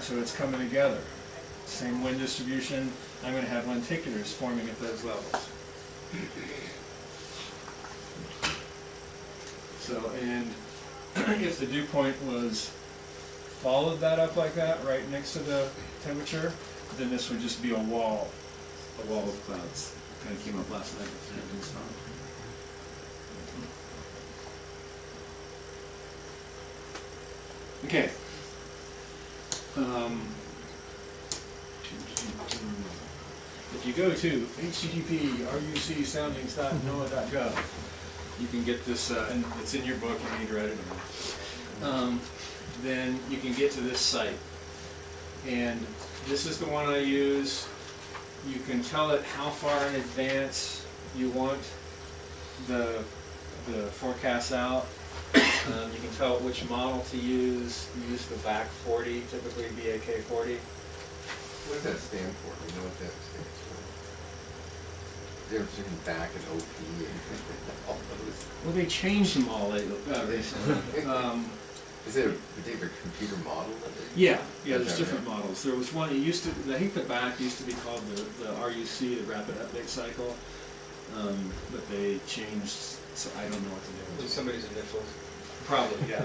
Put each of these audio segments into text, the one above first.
So it's coming together. Same wind distribution. I'm going to have lenticulars forming at those levels. So, and if the dew point was followed that up like that, right next to the temperature, then this would just be a wall of clouds. Kind of came up last night with Hampton Storm. Okay. If you go to http://rucsoundings.noaa.gov, you can get this, and it's in your book, you need to read it. Then you can get to this site. And this is the one I use. You can tell it how far in advance you want the forecast out. You can tell which model to use. Use the BAC 40, typically BAK 40. What does that stand for? Do you know what that stands for? They're between BAC and OP and all those. Well, they changed them all recently. Is there a particular computer model that they Yeah, there's different models. There was one, it used to, I think the BAC used to be called the RUC, the Rapid Update Cycle, but they changed, so I don't know what to do. Was somebody's initials? Probably, yeah.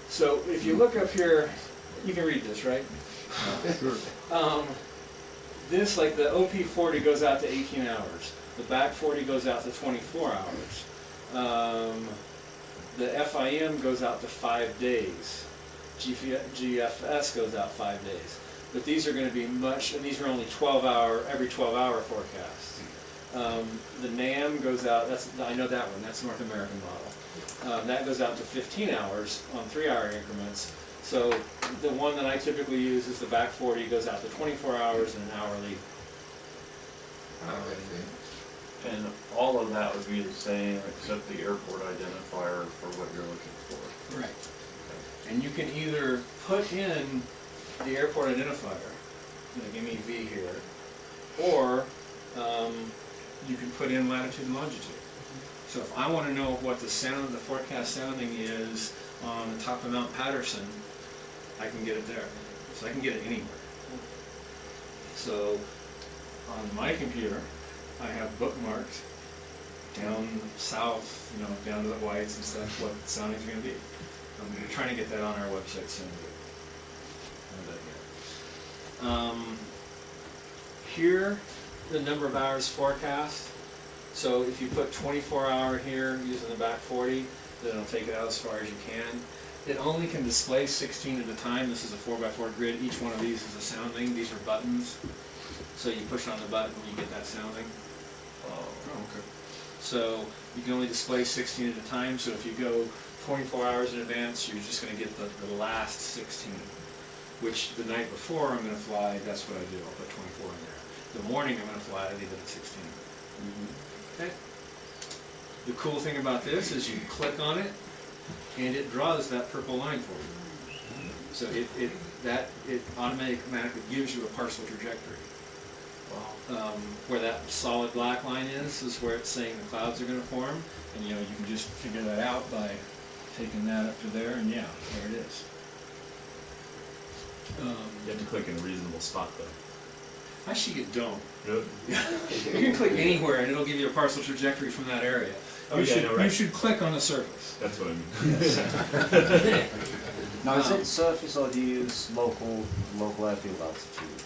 So if you look up here, you can read this, right? Sure. This, like the OP40 goes out to 18 hours. The BAC 40 goes out to 24 hours. The FIM goes out to 5 days. GFS goes out 5 days. But these are going to be much, and these are only every 12-hour forecasts. The NAM goes out, I know that one, that's North American model. That goes out to 15 hours on 3-hour increments. So the one that I typically use is the BAC 40, goes out to 24 hours and an hourly. And all of that would be the same except the airport identifier for what you're looking for. Right. And you can either put in the airport identifier, like MEV here, or you can put in latitude and longitude. So if I want to know what the forecast sounding is on the top of Mount Patterson, I can get it there. So I can get it anywhere. So on my computer, I have bookmarked down south, down to the whites and stuff, what the soundings are going to be. We're trying to get that on our website soon. Here, the number of hours forecast. So if you put 24-hour here using the BAC 40, then it'll take it out as far as you can. It only can display 16 at a time. This is a 4x4 grid. Each one of these is a sounding. These are buttons. So you push on the button, you get that sounding. Oh, okay. So you can only display 16 at a time. So if you go 24 hours in advance, you're just going to get the last 16. Which the night before I'm going to fly, that's what I do. I'll put 24 in there. The morning I'm going to fly, I leave it at 16. Okay. The cool thing about this is you click on it, and it draws that purple line for you. So it automatically gives you a partial trajectory. Where that solid black line is where it's saying the clouds are going to form, and you can just figure that out by taking that up to there, and yeah, there it is. You have to click in a reasonable spot though. Actually, you don't. Really? You can click anywhere and it'll give you a partial trajectory from that area. Oh, yeah, I know, right. You should click on the surface. That's what I mean. Now, is it surface or do you use local airfield altitude?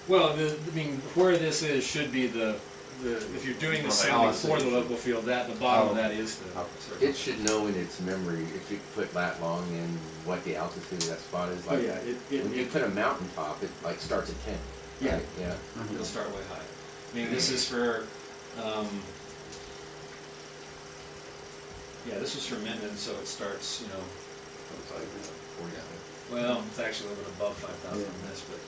Well, I mean, where this is should be the if you're doing the sounding for the local field, the bottom of that is the surface. It should know in its memory, if you put lat long in, what the altitude of that spot is. Oh Like, yeah, when you put a mountaintop, it like starts at 10. Yeah. Right? Yeah. it'll start way high. I mean, this is for this is for Minden, so it starts, well, it's actually a little bit above 5,000 on this, but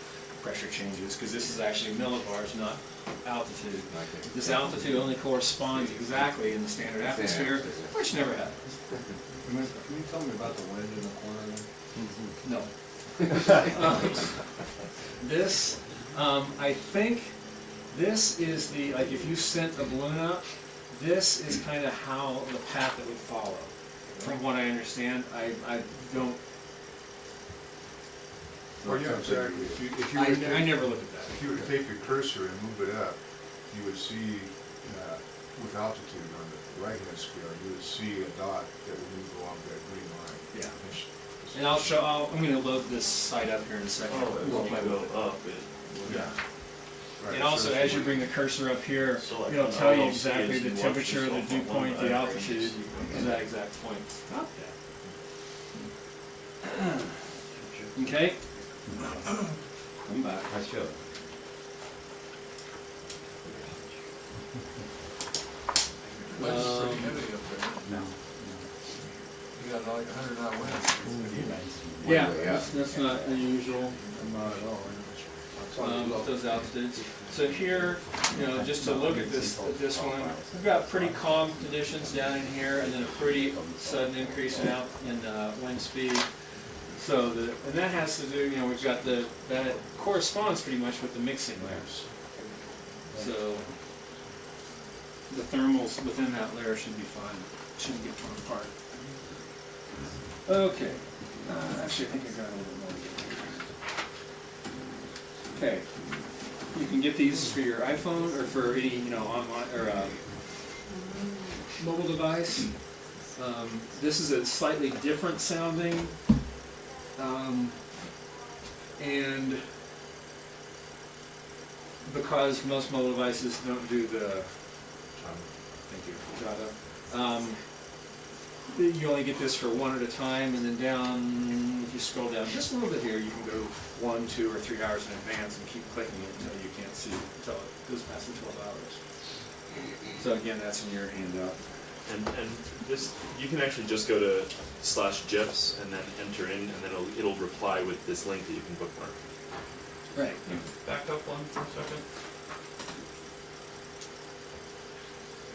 pressure changes, because this is actually millibars, not altitude. This altitude only corresponds exactly in the standard atmosphere, which never happens. Can you tell me about the wind in the corner then? No. This, I think, this is the, like if you sent a balloon up, this is kind of how the path it would follow. From what I understand, I don't, Well, yeah, exactly. If you I were to never looked at that. if you were to take your cursor and move it up, you would see, with altitude on the right-hand scale, you would see a dot that would move along that green line. Yeah. And I'm going to load this site up here in a second. Oh, if We'll you play go with it. up, it would. Yeah. Right, And also, so as you bring the cursor up here, So like it'll on tell you LLC exactly is the you watch temperature, the yourself dew on one point, the diagram, you altitude, see to that exact point. Okay? Come back. I should. Wind's pretty heavy up there. No. You got like 100-knot winds. Yeah, Way up. that's not unusual. Not at all. With those altitudes. So here, just to look at this one, we've got pretty calm conditions down in here, and then a pretty sudden increase in wind speed. So and that has to do, we've got that corresponds pretty much with the mixing layers. So the thermals within that layer should be fine. Shouldn't get torn apart. Okay. Actually, I think I got a little bit more. Okay, you can get these for your iPhone or for any, online or mobile device. This is a slightly different sounding, and because most mobile devices don't do the, thank you, Java. You only get this for one at a time, and then down, if you scroll down just a little bit here, you can go 1, 2, or 3 hours in advance and keep clicking it until you can't see, until it goes past the 12 hours. So again, that's in your handout. And this, you can actually just go to /GIFs and then enter in, and then it'll reply with this link that you can bookmark. Right. Back up one for a second.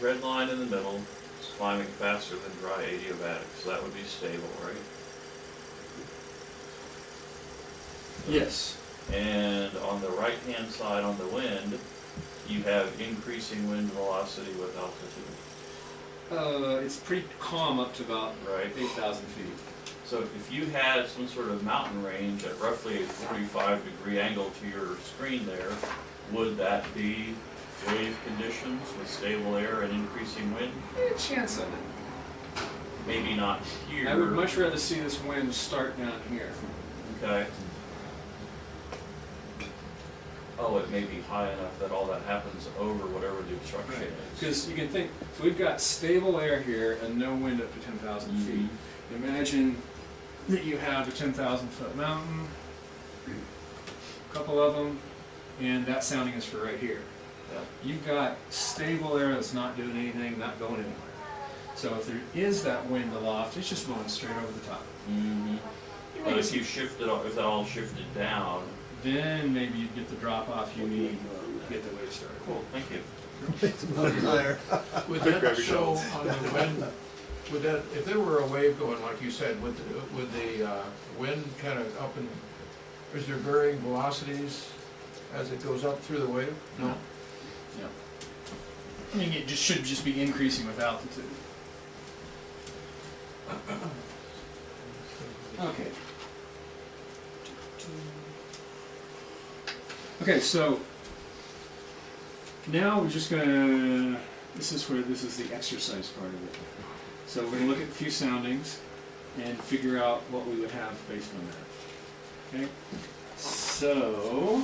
Red line in the middle, it's climbing faster than dry adiabatic, so that would be stable, right? Yes. And on the right-hand side on the wind, you have increasing wind velocity with altitude, It's pretty calm up to about right? 8,000 feet. So if you had some sort of mountain range at roughly a 45-degree angle to your screen there, would that be wave conditions with stable air and increasing wind? A chance of it. Maybe not here. I would much rather see this wind start down here. Okay. Oh, it may be high enough that all that happens over whatever the obstruction is. Because you can think, so we've got stable air here and no wind up to 10,000 feet. Imagine that you have a 10,000 foot mountain, a couple of them, and that sounding is for right here. Yeah. You've got stable air that's not doing anything, not going anywhere. So if there is that wind aloft, it's just blowing straight over the top. Mm-hmm. But if you shifted, if that all shifted down, Then maybe you'd get the drop off you need to get the wave started. cool, thank you. Would Quick that grab your show shovels. on the wind, would that, if there were a wave going, like you said, would the wind kind of up and, is there varying velocities as it goes up through the wave? No. No. I mean, it should just be increasing with altitude. Okay. Okay, so now we're just gonna, this is the exercise part of it. So we're gonna look at a few soundings and figure out what we would have based on that. Okay, so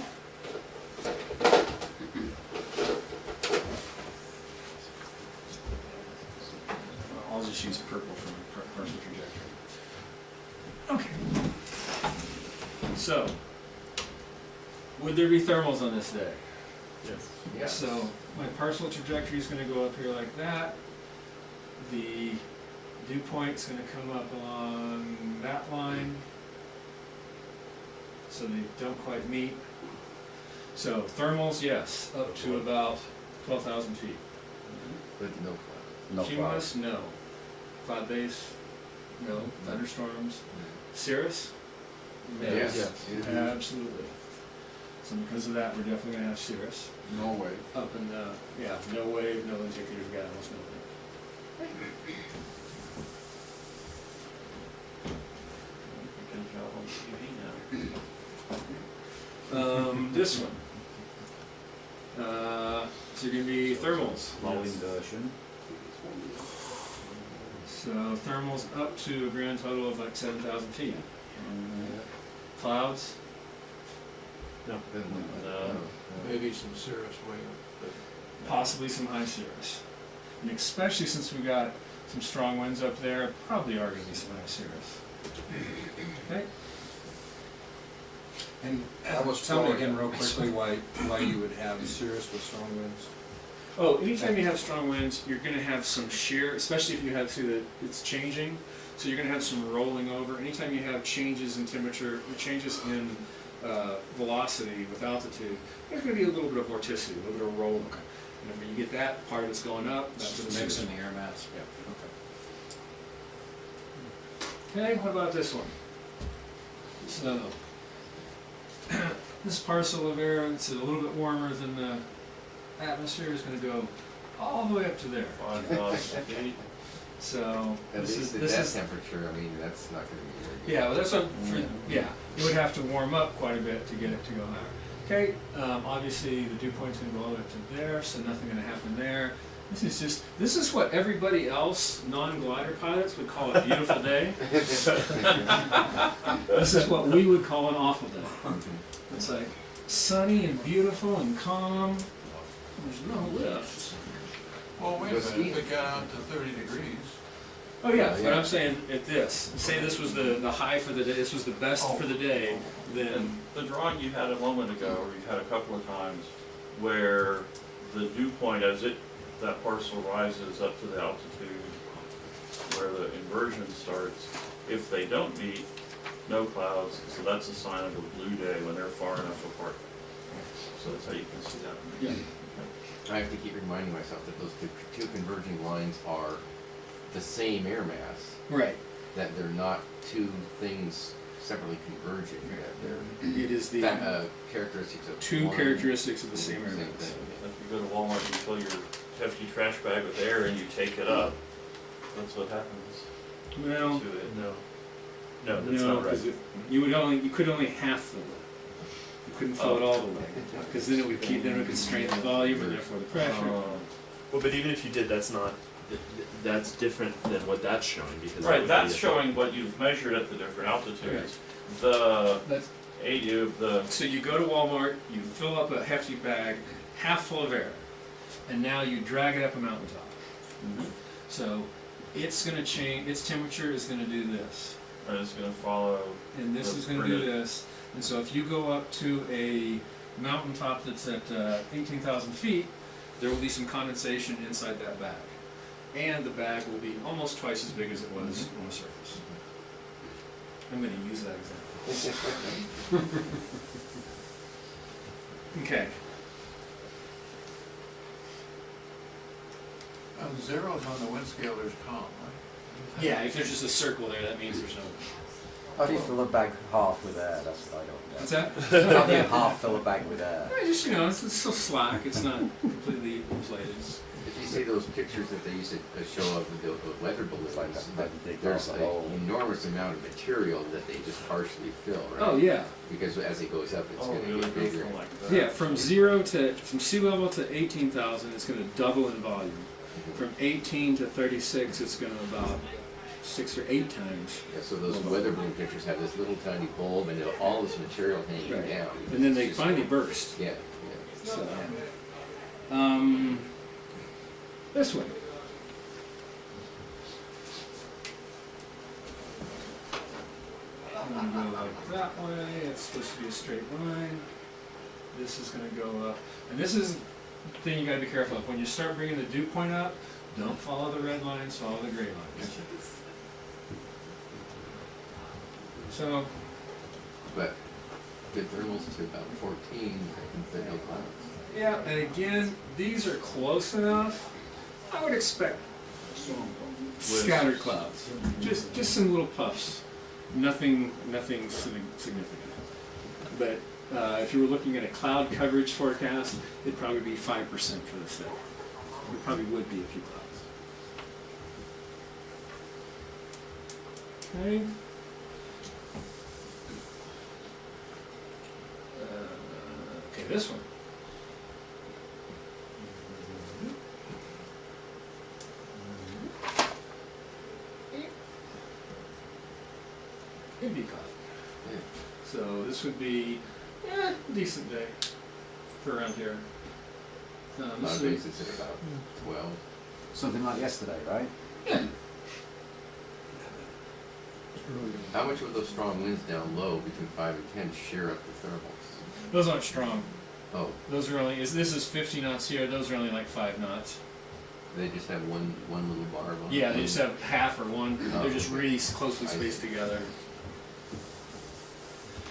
I'll just use purple for my partial trajectory. Okay. So, would there be thermals on this day? Yes. Yeah. So my partial trajectory is going to go up here like that. The dew point's going to come up along that line. So they don't quite meet. So thermals, yes, up to about 12,000 feet. But no cloud. No Cumulus, no. Cloud base, no. Thunderstorms. Cirrus? Yes. Yes. Absolutely. So because of that, we're definitely going to have cirrus. No way. Up in the, yeah, no wave, no indicative gas, nothing. You can tell on TV now. This one. So you're going to be thermals. Low inversion. So thermals up to a grand total of like 7,000 feet. Clouds? No. No. Maybe some cirrus way up. Possibly some high cirrus. And especially since we've got some strong winds up there, probably are going to be some high cirrus. Okay? And tell me again real quickly why you would have cirrus with strong winds? Oh, anytime you have strong winds, you're going to have some shear, especially if you have it's changing. So you're going to have some rolling over. Anytime you have changes in temperature, or changes in velocity with altitude, there's going to be a little bit of vorticity, a little bit of rolling. And when you get that part that's going up, that's Just what mix cirrus. in the air mass? Yeah. Okay, what about this one? So, this parcel of air, it's a little bit warmer than the atmosphere, is going to go all the way up to there. 5,000 feet. So, At this least is at that temperature, I mean, that's not gonna be very good. yeah, well, that's what, yeah, it would have to warm up quite a bit to get it to go higher. Okay, obviously the dew point's gonna go all the way up to there, so nothing gonna happen there. This is what everybody else, non-glider pilots, would call a beautiful day. This is what we would call an awful day. It's like sunny and beautiful and calm. There's no lift. Well, wait a minute, if it got out to 30 degrees. Oh yeah, but I'm saying at this, say this was the high for the day, this was the best for the day, then The drawing you had a moment ago, or you've had a couple of times, where the dew point, as that parcel rises up to the altitude where the inversion starts, if they don't meet, no clouds, so that's a sign of a blue day when they're far enough apart. So that's how you can see that. yeah. I have to keep reminding myself that those two converging lines are the same air mass, Right. that they're not two things separately converging, that It is the they're characteristics of two one characteristics of the same air same mass. thing. If you go to Walmart, you fill your hefty trash bag with air and you take it up, that's what happens Well, to it. No, that's no, not right. because you could only half fill it. You couldn't fill it all the way, because then it would constrain the volume and therefore the pressure. Well, but even if you did, that's different than what that's showing because that Right, would that's be showing what you've measured at the different altitudes. That's, The so you go to Walmart, you fill up a hefty bag, half full of air, and now you drag it up a mountaintop. So it's going to change. Its temperature is going to do this. and it's gonna follow, And this The is going to do printed- this. And so if you go up to a mountaintop that's at 18,000 feet, there will be some condensation inside that bag. And the bag will be almost twice as big as it was on the surface. I'm going to use that example. Okay. Zeros on the wind scale, there's calm, right? Yeah, if there's just a circle there, that means there's no. How do you fill a bag half with air? That's what I don't What's get. that? How do you half fill a bag with air? Just, it's still slack. It's not completely inflated. If you see those pictures that they used to show of the weather balloons, Like they there's dig an a hole. enormous amount of material that they just partially fill, right? Oh, yeah. Because as it goes up, it's Oh, gonna really get go bigger. from like that. Yeah, from sea level to 18,000, it's gonna double in volume. From 18 to 36, it's gonna about 6 or 8 times. Yeah, so those weather balloon pictures have this little tiny bulb and all this material hanging Right. down. And then It's they just- finally burst. Yeah, So, this way. I'm gonna go like that way. It's supposed to be a straight line. This is gonna go up, and this is the thing you gotta be careful of. When you start bringing the dew point up, don't follow the red lines, follow the gray lines. So, but good thermals to about 14, I think they're no clouds. yeah, and again, these are close enough. I would expect scattered clouds, just some little puffs, nothing significant. But if you were looking at a cloud coverage forecast, it'd probably be 5% for this day. It probably would be a few clouds. Okay. Okay, this one. It'd be cloudy. Yeah. So this would be a decent day for around here. This would- Nowadays it's at about 12. Something like yesterday, right? How much would those strong winds down low between 5 and 10 shear up the thermals? Those aren't strong. Oh, Those are only, this is 50 knots here, those are only like 5 knots. they just have one little bar on it? Yeah, they just have half or one, Oh, they're just okay. really closely I see. spaced together.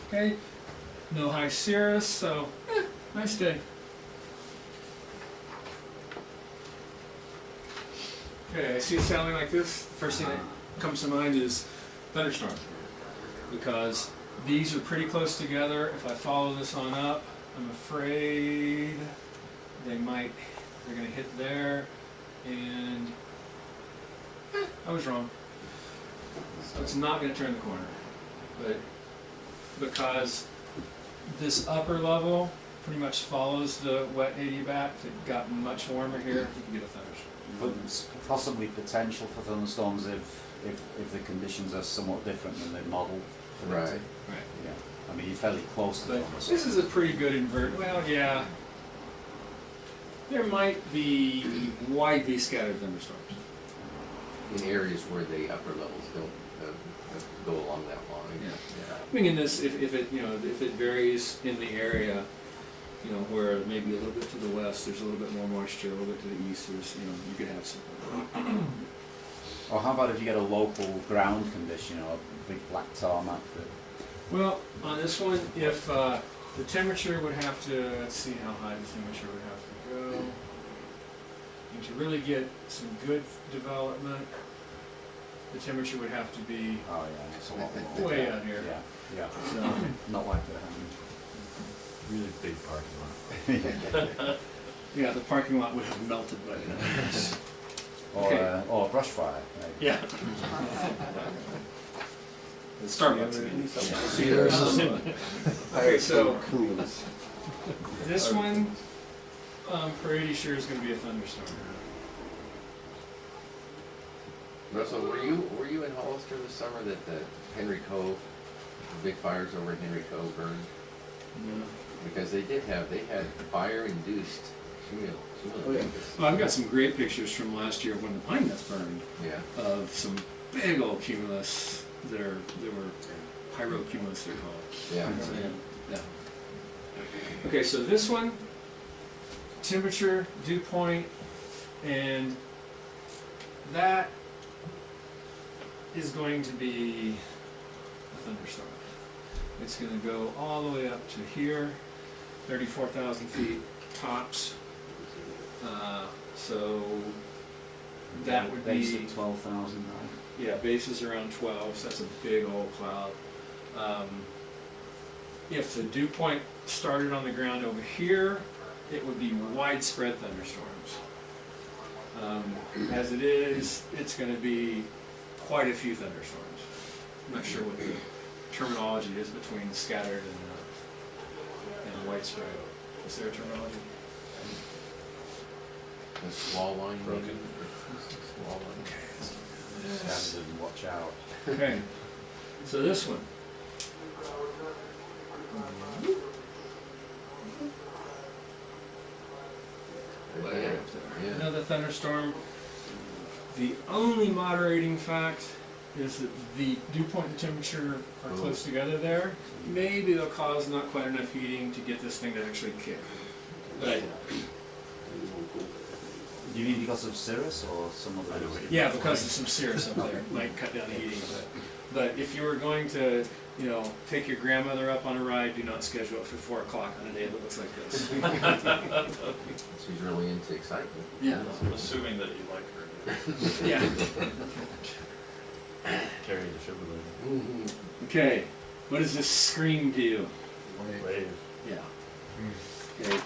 Okay, no high cirrus, so nice day. Okay, I see it sounding like this. First thing that comes to mind is thunderstorm, because these are pretty close together. If I follow this on up, I'm afraid they're gonna hit there, and I was wrong. So it's not gonna turn the corner, but because this upper level pretty much follows the wet adiabat, if it got much warmer here, you can get a thunderstorm. But it's possibly potential for thunderstorms if the conditions are somewhat different than they model. Right. Right. Yeah. I mean, you're fairly close to But thunderstorms. this is a pretty good invert. Well, yeah. There might be widely scattered thunderstorms. In areas where the upper levels don't go along that line. Yeah. I mean, in this, if it varies in the area, where maybe a little bit to the west, there's a little bit more moisture, a little bit to the east, there's, you could have some. Or how about if you get a local ground condition, a big black tarmac that Well, on this one, if the temperature would have to, let's see how high the temperature would have to go. And to really get some good development, the temperature would have to be oh yeah, it's a lot more. way out here. Yeah, So, not like that. Really big parking lot. yeah, the parking lot would have melted by then. Okay. Or a brush fire. Maybe. Yeah. The Starbucks. Okay, so this one, I'm pretty sure is going to be a thunderstorm. Russell, were you in Hollister this summer that the Henry Cove, the big fires over in Henry Cove burned? No. Because they had fire-induced cumulonimbus. Well, I've got some great pictures from last year when the pine nuts burned Yeah. of some big old cumulus. They were pyrocumulus, they're called. Yeah. So, yeah. Okay, so this one, temperature, dew point, and that is going to be a thunderstorm. It's going to go all the way up to here, 34,000 feet tops. So that would be Base at 12,000. yeah, base is around 12, so that's a big old cloud. If the dew point started on the ground over here, it would be widespread thunderstorms. As it is, it's gonna be quite a few thunderstorms. I'm not sure what the terminology is between scattered and widespread. Is there a terminology? The squall line. Broken. Squall line. Standard and watch out. Okay, so this one. Right there. Yeah. Another thunderstorm. The only moderating fact is that the dew point and temperature are close together there. Maybe they'll cause not quite enough heating to get this thing to actually kick. But Do you mean because of cirrus or some other reason? yeah, because of some cirrus up there, might cut down the heating a bit. But if you were going to, you know, take your grandmother up on a ride, do not schedule it for 4 o'clock on a day that looks like this. She's really into excitement. Yeah. I'm assuming that you like her. Yeah. Carrying the defibrillator. Okay. What does this screen do? Wave. Yeah. Okay.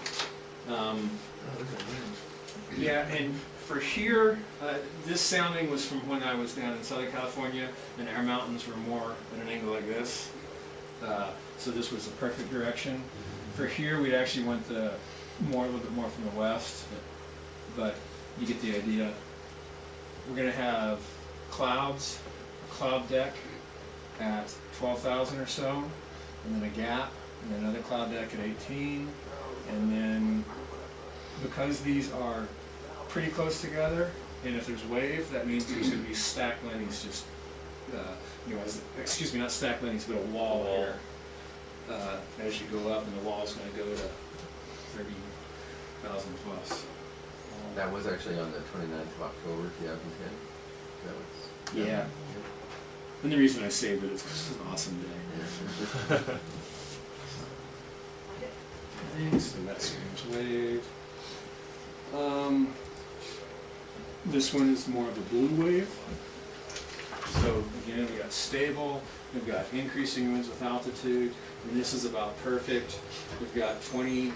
Yeah, and for here, this sounding was from when I was down in Southern California, and our mountains were more at an angle like this. So this was the perfect direction. For here, we actually went a little bit more from the west, but you get the idea. We're going to have clouds, a cloud deck at 12,000 or so, and then a gap, and then another cloud deck at 18, and then because these are pretty close together, and if there's wave, that means there's going to be stacked landings, just excuse me, not stacked landings, but a wall here as you go up, and the wall's going to go to 30,000 plus. That was actually on the 29th of October, 2010. That was. Yeah. And the reason I saved it is because it's an awesome day. Okay, so that screams wave. This one is more of a blue wave. So again, we got stable, we've got increasing winds with altitude, and this is about perfect. We've got 20,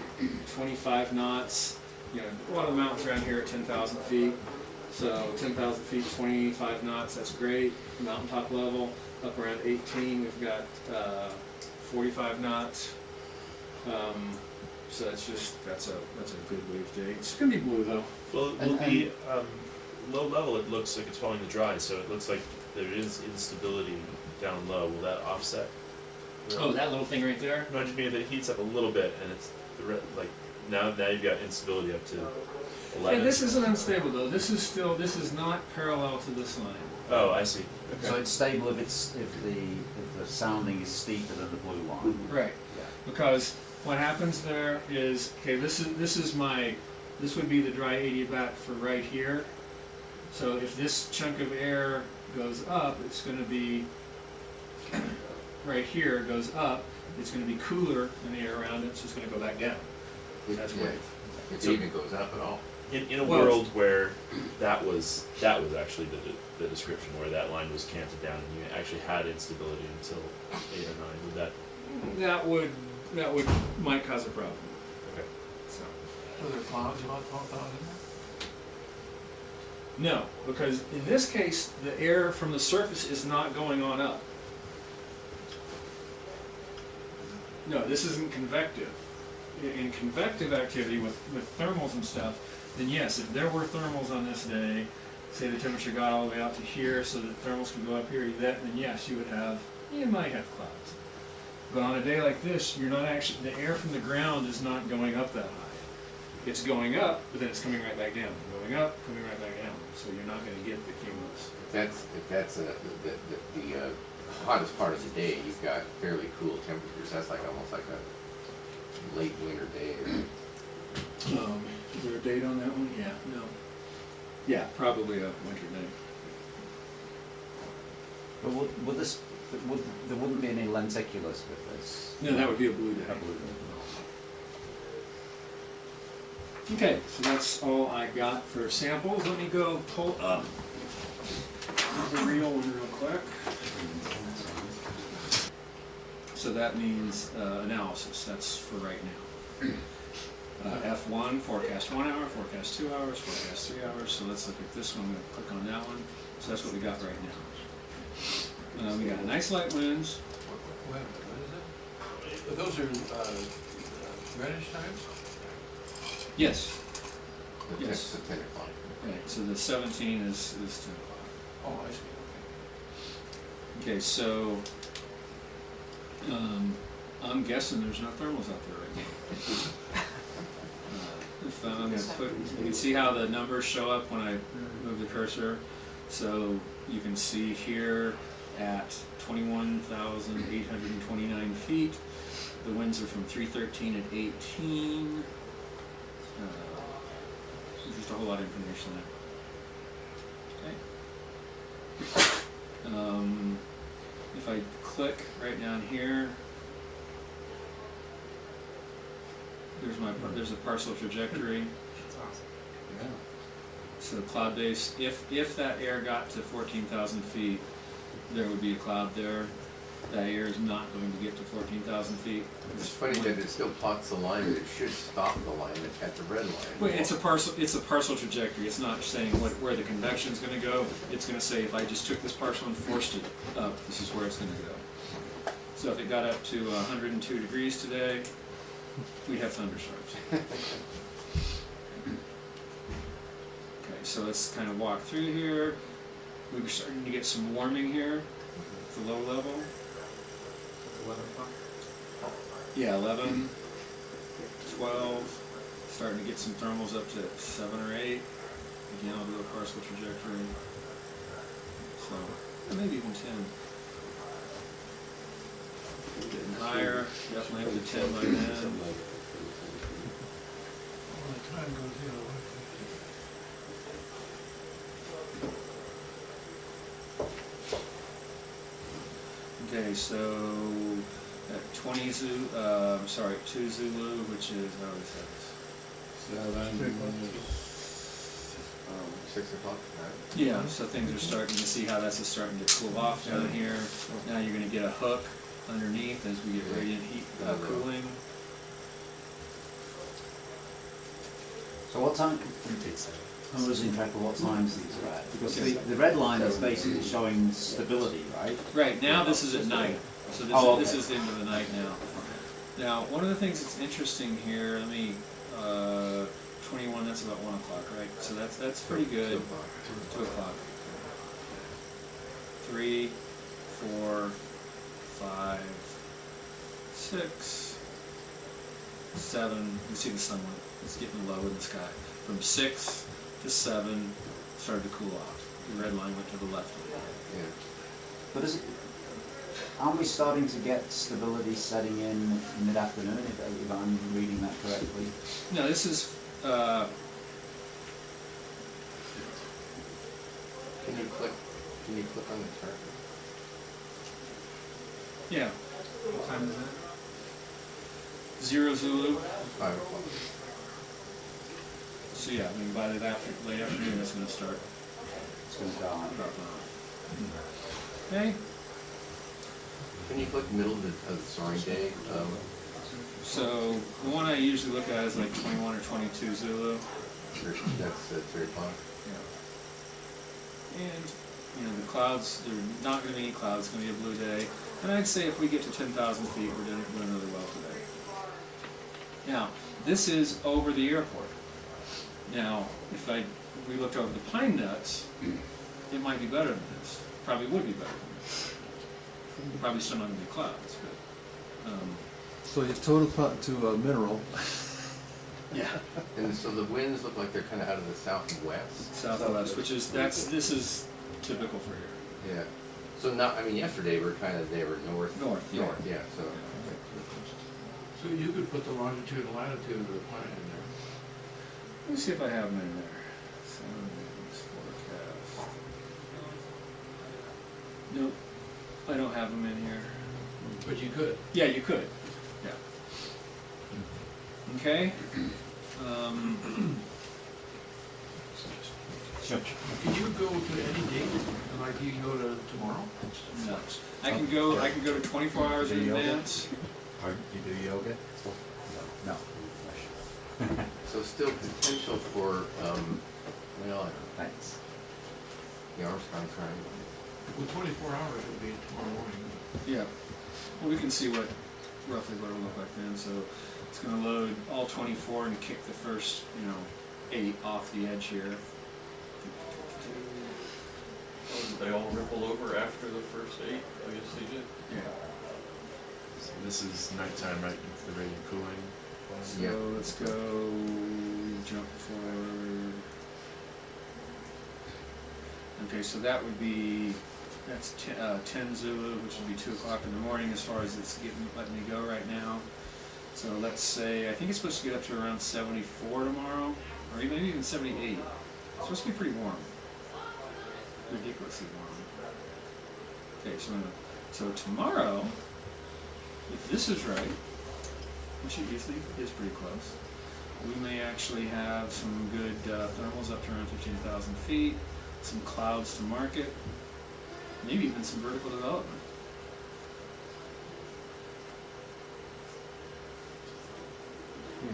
25 knots. You know, a lot of the mountains around here are 10,000 feet. So 10,000 feet, 25 knots, that's great. Mountaintop level, up around 18, we've got 45 knots. So that's a good wave day. It's gonna be blue though. Well, the low level, it looks like it's following the dry, so it looks like there is instability down low. Will that offset? Oh, that little thing right there? No, I just mean if it heats up a little bit and it's like now you've got instability up to 11. Yeah, this isn't unstable though. This is not parallel to this line. Oh, I see. So it's stable if the sounding is steeper than the blue line. Right. Yeah. Because what happens there is, okay, this would be the dry adiabat for right here. So if this chunk of air goes up, it's going to be right here goes up. It's going to be cooler than the air around it, so it's going to go back down. That's Yeah. wave. If it even goes up at all. In a Well, world where that was actually the description where that line was canted down and you actually had instability until 8 or 9, would that? That might cause a problem. Okay. So. So there are clouds about 12,000? No, because in this case, the air from the surface is not going on up. No, this isn't convective. In convective activity with thermals and stuff, then yes, if there were thermals on this day, say the temperature got all the way out to here so that thermals could go up here, then yes, you might have clouds. But on a day like this, you're not actually, the air from the ground is not going up that high. It's going up, but then it's coming right back down. Going up, coming right back down. So you're not going to get the cumulus. If that's the hottest part of the day, you've got fairly cool temperatures. That's like almost like a late winter day. Is there a date on that one? Yeah, no. Yeah, probably a winter day. But there wouldn't be any lenticulars with this? No, that would be a blue day. A blue day. Okay, so that's all I got for samples. Let me go pull up the real one real quick. So that means analysis. That's for right now. F1, forecast 1 hour, forecast 2 hours, forecast 3 hours. So let's look at this one. I'm going to click on that one. So that's what we got right now. We got nice light winds. What is it? Those are Greenwich times? Yes. The Yes. 10 o'clock. Right. So the 17 is 10 o'clock. Oh, I see, Okay, so I'm guessing there's no thermals out there right now. If I'm gonna put, you can see how the numbers show up when I move the cursor. So you can see here at 21,829 feet, the winds are from 313 and 18. Just a whole lot of information there. Okay. If I click right down here, there's a parcel trajectory. Yeah. So the cloud base, if that air got to 14,000 feet, there would be a cloud there. That air is not going to get to 14,000 feet. It's funny that it still plots the line, but it should stop the line at the red line. Wait, it's a parcel trajectory. It's not saying where the convection is going to go. It's going to say if I just took this parcel and forced it up, this is where it's going to go. So if it got up to 102 degrees today, we'd have thunderstorms. Okay, so let's kind of walk through here. We're starting to get some warming here at the low level. 11 o'clock? Yeah, 11, 12, starting to get some thermals up to 7 or 8. Again, I'll do a partial trajectory. So, maybe even 10. Getting higher, definitely over the 10 by then. Well, the time goes the other way. Okay, so at 20 Zulu, 2 Zulu, which is, how do we say this? 6 o'clock, right? Yeah, so things are starting to see how that's starting to cool off down here. Now you're going to get a hook underneath as we get radiant heat cooling. So what time? I'm losing track of what times these are at, because the red line is basically showing stability, right? Right, now this is at night. So this is the end of the night now. Now, one of the things that's interesting here, let me, 21, that's about 1 o'clock, right? So that's pretty good. 2 o'clock. 3, 4, 5, 6, 7. You see the sunlight. It's getting low in the sky. From 6 to 7, started to cool off. The red line went to the left. Yeah. But aren't we starting to get stability setting in mid-afternoon, if I'm reading that correctly? No, this is, Can you click on the chart? yeah, What time is that? 0 Zulu. 5 o'clock. So yeah, I mean by the late afternoon it's going to start It's going to dark. dropping off. Okay, Can you click middle of the soaring day? so the one I usually look at is like 21 or 22 Zulu. That's at 3 o'clock. Yeah. And, you know, the clouds, there are not going to be any clouds, it's going to be a blue day. And I'd say if we get to 10,000 feet, we're doing really well today. Now, this is over the airport. Now, if we looked over the pine nuts, it might be better than this. Probably would be better than this. Probably still not going to be clouds, but, So your total to a mineral. yeah. And so the winds look like they're kind of out of the southwest. Southwest, which is, this is typical for here. Yeah. So not, I mean, yesterday they were north. North, yeah. North, yeah, so. So you could put the longitude and latitude of the planet in there. Let me see if I have them in there. Sun forecast. Nope, I don't have them in here. But you could. Yeah, you could. Yeah. Okay. Sure. Could you go to any date, like you can go to tomorrow? No. I can go to 24 hours in advance. Pardon? You do yoga? No. still potential for, well, Thanks. the Armstrong Triangle. Well, 24 hours would be tomorrow morning. Yeah, well, we can see roughly what it'll look like then, so it's gonna load all 24 and kick the first, 8 off the edge here. Did they all ripple over after the first 8? I guess they did. Yeah. So this is nighttime, right? It's the radiant cooling. So Yeah. let's go jump forward. Okay, so that would be, that's 10 Zulu, which would be 2 o'clock in the morning as far as it's letting me go right now. So let's say, I think it's supposed to get up to around 74 tomorrow, or maybe even 78. It's supposed to be pretty warm. Ridiculously warm. Okay, so tomorrow, if this is right, which it usually is pretty close, we may actually have some good thermals up to around 15,000 feet, some clouds to market, maybe even some vertical development.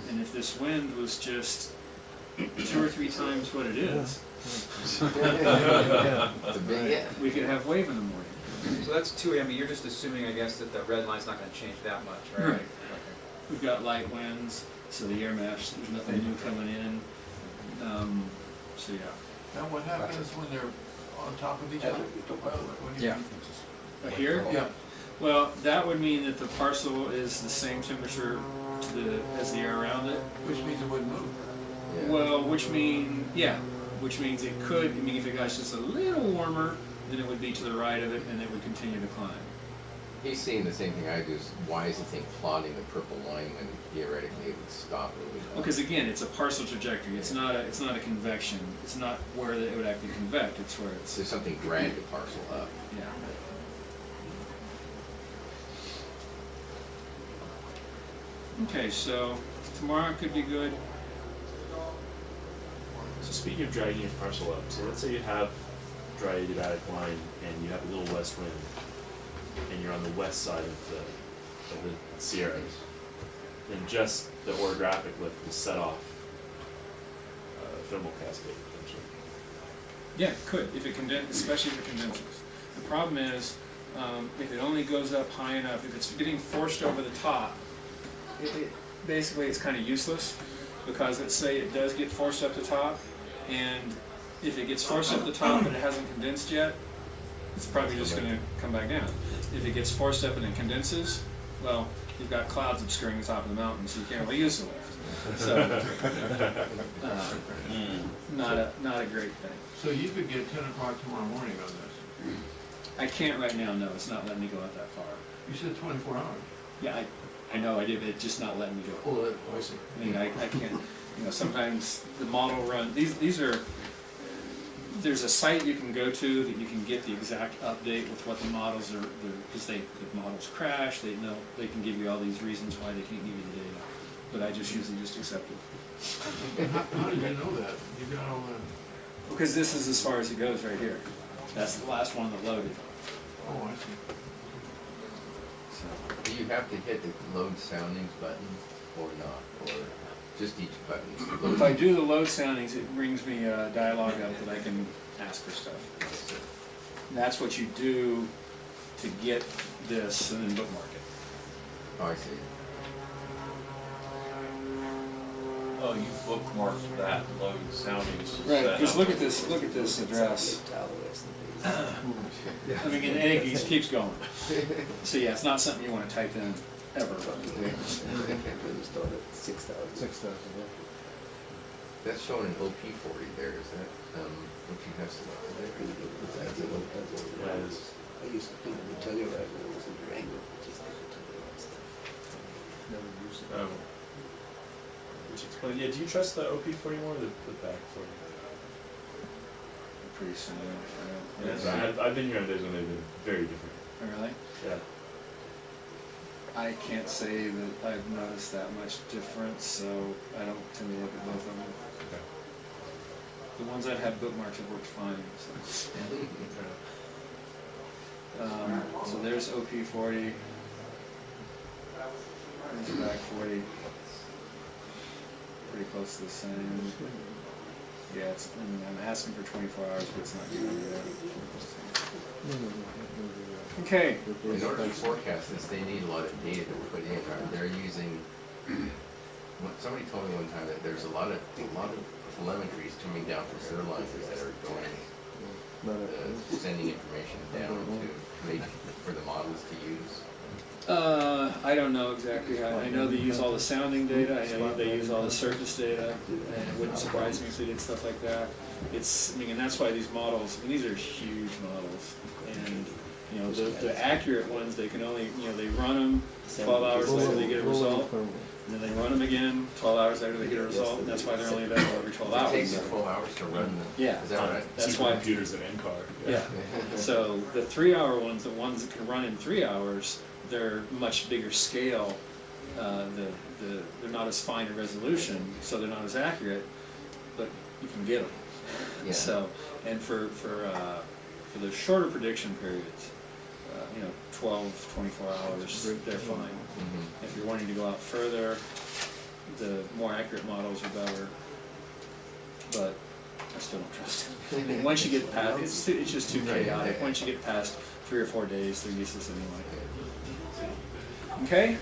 And if this wind was just 2 or 3 times what it is, It's a big if. we could have wave in the morning. So that's 2 AM, you're just assuming, I guess, that the red line's not gonna change that much, right? Right. Okay. We've got light winds, so the air mesh, there's nothing new coming in. So yeah. Now, what happens when they're on top of each other? What do you Yeah. mean? Here? Yeah. Well, that would mean that the parcel is the same temperature as the air around it. Which means it wouldn't move. Yeah. Well, which means it could, if it got just a little warmer, then it would be to the right of it and it would continue to climb. He's seeing the same thing I do, is why is the thing plotting the purple line when theoretically it would stop moving? Because again, it's a partial trajectory. It's not a convection. It's not where it would actually convect. It's where it's. So something dragged the parcel up. Yeah. Okay, so tomorrow could be good. So speaking of dragging your parcel up, so let's say you have dry adiabatic line and you have a little west wind, and you're on the west side of the Sierras, then just the orographic lift will set off a thermal cascade potentially. Yeah, it could, if it condenses, especially if it condenses. The problem is, if it only goes up high enough, if it's getting forced over the top, basically it's kind of useless, because let's say it does get forced up the top, and if it gets forced up the top and it hasn't condensed yet, it's probably just going to come back down. If it gets forced up and it condenses, well, you've got clouds obscuring the top of the mountain, so you can't really use the lift. So, not a great thing. So you could get 10 o'clock tomorrow morning on this. I can't right now, no, it's not letting me go out that far. You said 24 hours. Yeah, I know I did, but it's just not letting me go. Oh, I see. I mean, I can't, sometimes the model run, these are, there's a site you can go to that you can get the exact update with what the models are, because the models crash, they can give you all these reasons why they can't give you the data, but I just usually just accept it. How did you know that? You got all that? Because this is as far as it goes right here. That's the last one that loaded. Oh, I see. So, Do you have to hit the load soundings button or not, or just each button? if I do the load soundings, it brings me a dialog up that I can ask for stuff. That's what you do to get this and then bookmark it. Oh, I see. Oh, you bookmarked that load soundings. Right, set because up. look at this address. I mean, and it keeps going. So yeah, it's not something you want to type in ever. That's showing an OP40 there, is that, what you have selected there? Yeah, it is. I used to think it would tell you right when it was in Durango, just didn't tell you that stuff. Never used it. Which explains, yeah, do you trust the OP40 more or the back 40? Pretty soon. Yeah, I've been here on days when they've been very different. Really? Yeah. I can't say that I've noticed that much difference, so I don't tend to look at both of them. Okay. The ones I've had bookmarked have worked fine. So there's OP40. There's back 40. Pretty close. close to the same. Yeah, it's, I mean, I'm asking for 24 hours, but it's not giving me that. Okay. In order to forecast this, they need a lot of data to put in, right? They're using, somebody told me one time that there's a lot of telemetries coming down from airlines that are going, sending information down to make, for the models to use. I don't know exactly how. I know they use all the sounding data. I know they use all the surface data, and it wouldn't surprise me if they did stuff like that. It's, I mean, and that's why these models, I mean, these are huge models, and you know, the accurate ones, they can only, you know, they run them 12 hours later they get a result, and then they run them again 12 hours later they get a result, and that's why they're only available every 12 It takes hours. them 12 hours to run them. Yeah. Is that right? That's why. Computers and NCAR. Yeah. So the 3-hour ones, the ones that can run in 3 hours, they're much bigger scale. They're not as fine a resolution, so they're not as accurate, but you can get them. Yeah. So, and for the shorter prediction periods, you know, 12, 24 hours, they're fine. Mhm. If you're wanting to go out further, the more accurate models are better, but I still don't trust it. I mean, once you get past, it's just too chaotic. Once you get past 3 or 4 days, they're useless anyway. Okay?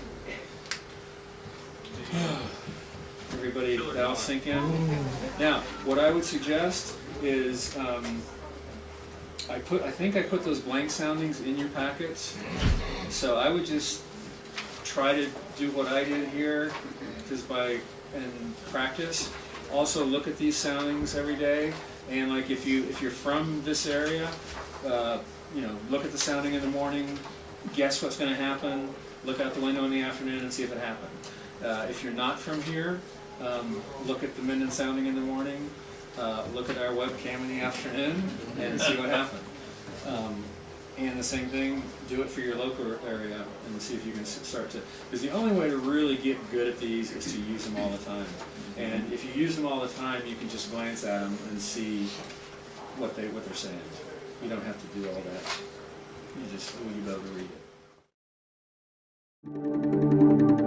Everybody that'll sink in? Now, what I would suggest is, I think I put those blank soundings in your packets, so I would just try to do what I did here, just and practice. Also look at these soundings every day, and like if you're from this area, you know, look at the sounding in the morning, guess what's going to happen, look out the window in the afternoon and see if it happened. If you're not from here, look at the Minden sounding in the morning, look at our webcam in the afternoon, and see what happened. And the same thing, do it for your local area and see if you can start to, because the only way to really get good at these is to use them all the time. And if you use them all the time, you can just glance at them and see what they're saying. You don't have to do all that. You just, you'll be able to read it.